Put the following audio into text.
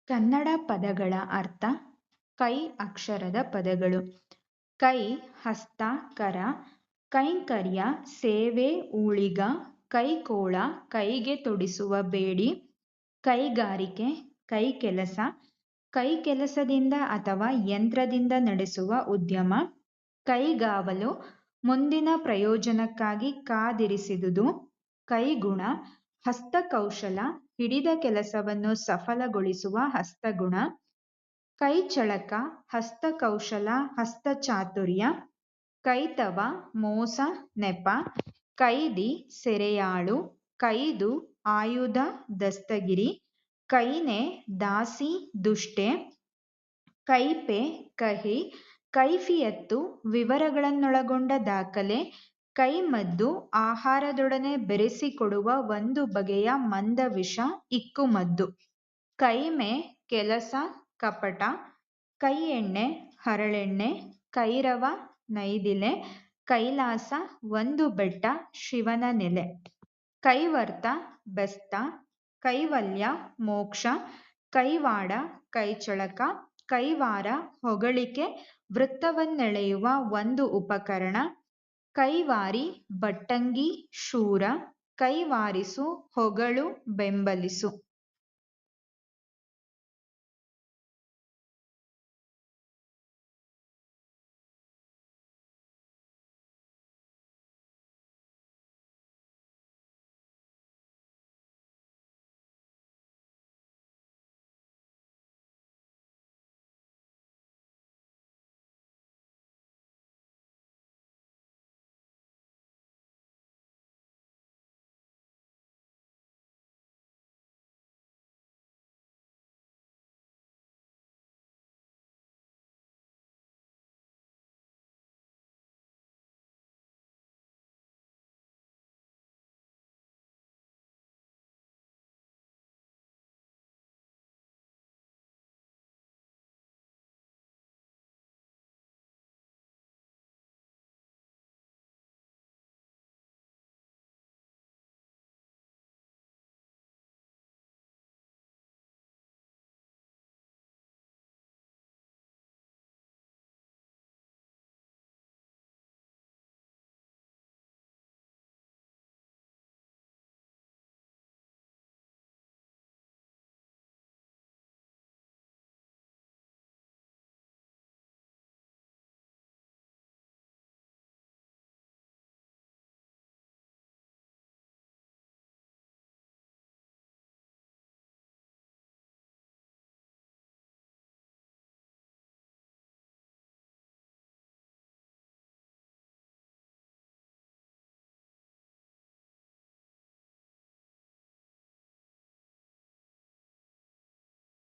ಕನ್ನಡ ಪದಗಳ ಅರ್ಥ ಕೈ ಅಕ್ಷರದ ಪದಗಳು. ಕೈ ಹಸ್ತ ಕರ, ಕೈಂಕರ್ಯ ಸೇವೆ ಊಳಿಗ, ಕೈಕೋಳ ಕೈಗೆ ತೊಡಿಸುವ ಬೇಡಿ, ಕೈಗಾರಿಕೆ ಕೈ ಕೆಲಸ, ಕೈ ಕೆಲಸದಿಂದ ಅಥವಾ ಯಂತ್ರದಿಂದ ನಡೆಸುವ ಉದ್ಯಮ, ಕೈಗಾವಲು ಮುಂದಿನ ಪ್ರಯೋಜನಕ್ಕಾಗಿ ಕಾದಿರಿಸಿದುದು, ಕೈಗುಣ ಹಸ್ತಕೌಶಲ ಹಿಡಿದ ಕೆಲಸವನ್ನು ಸಫಲಗೊಳಿಸುವ ಹಸ್ತಗುಣ, ಕೈಚಳಕ ಹಸ್ತಕೌಶಲ ಹಸ್ತಚಾತುರ್ಯ, ಕೈತವ ಮೋಸ ನೆಪ, ಕೈದಿ ಸೆರೆಯಾಳು, ಕೈದು ಆಯುಧ ದಸ್ತಗಿರಿ, ಕೈನೆ ದಾಸಿ ದುಷ್ಟೆ, ಕೈಪೆ ಕಹಿ, ಕೈಫಿಯತ್ತು ವಿವರಗಳನ್ನೊಳಗೊಂಡ ದಾಖಲೆ, ಕೈಮದ್ದು ಆಹಾರದೊಡನೆ ಬೆರೆಸಿಕೊಡುವ ಒಂದು ಬಗೆಯ ಮಂದವಿಷ ಇಕ್ಕುಮದ್ದು, ಕೈಮೆ ಕೆಲಸ ಕಪಟ, ಕೈಎಣ್ಣೆ ಹರಳೆಣ್ಣೆ, ಕೈರವ ನೈದಿಲೆ, ಕೈಲಾಸ ಒಂದು ಬೆಟ್ಟ ಶಿವನ ನೆಲೆ, ಕೈವರ್ತ ಬೆಸ್ತ, ಕೈವಲ್ಯ ಮೋಕ್ಷ, ಕೈವಾಡ ಕೈಚಳಕ, ಕೈವಾರ ಹೊಗಳಿಕೆ ವೃತ್ತವನ್ನೆಳೆಯುವ ಒಂದು ಉಪಕರಣ, ಕೈವಾರಿ ಭಟ್ಟಂಗಿ ಶೂರ, ಕೈವಾರಿಸು ಹೊಗಳು ಬೆಂಬಲಿಸು.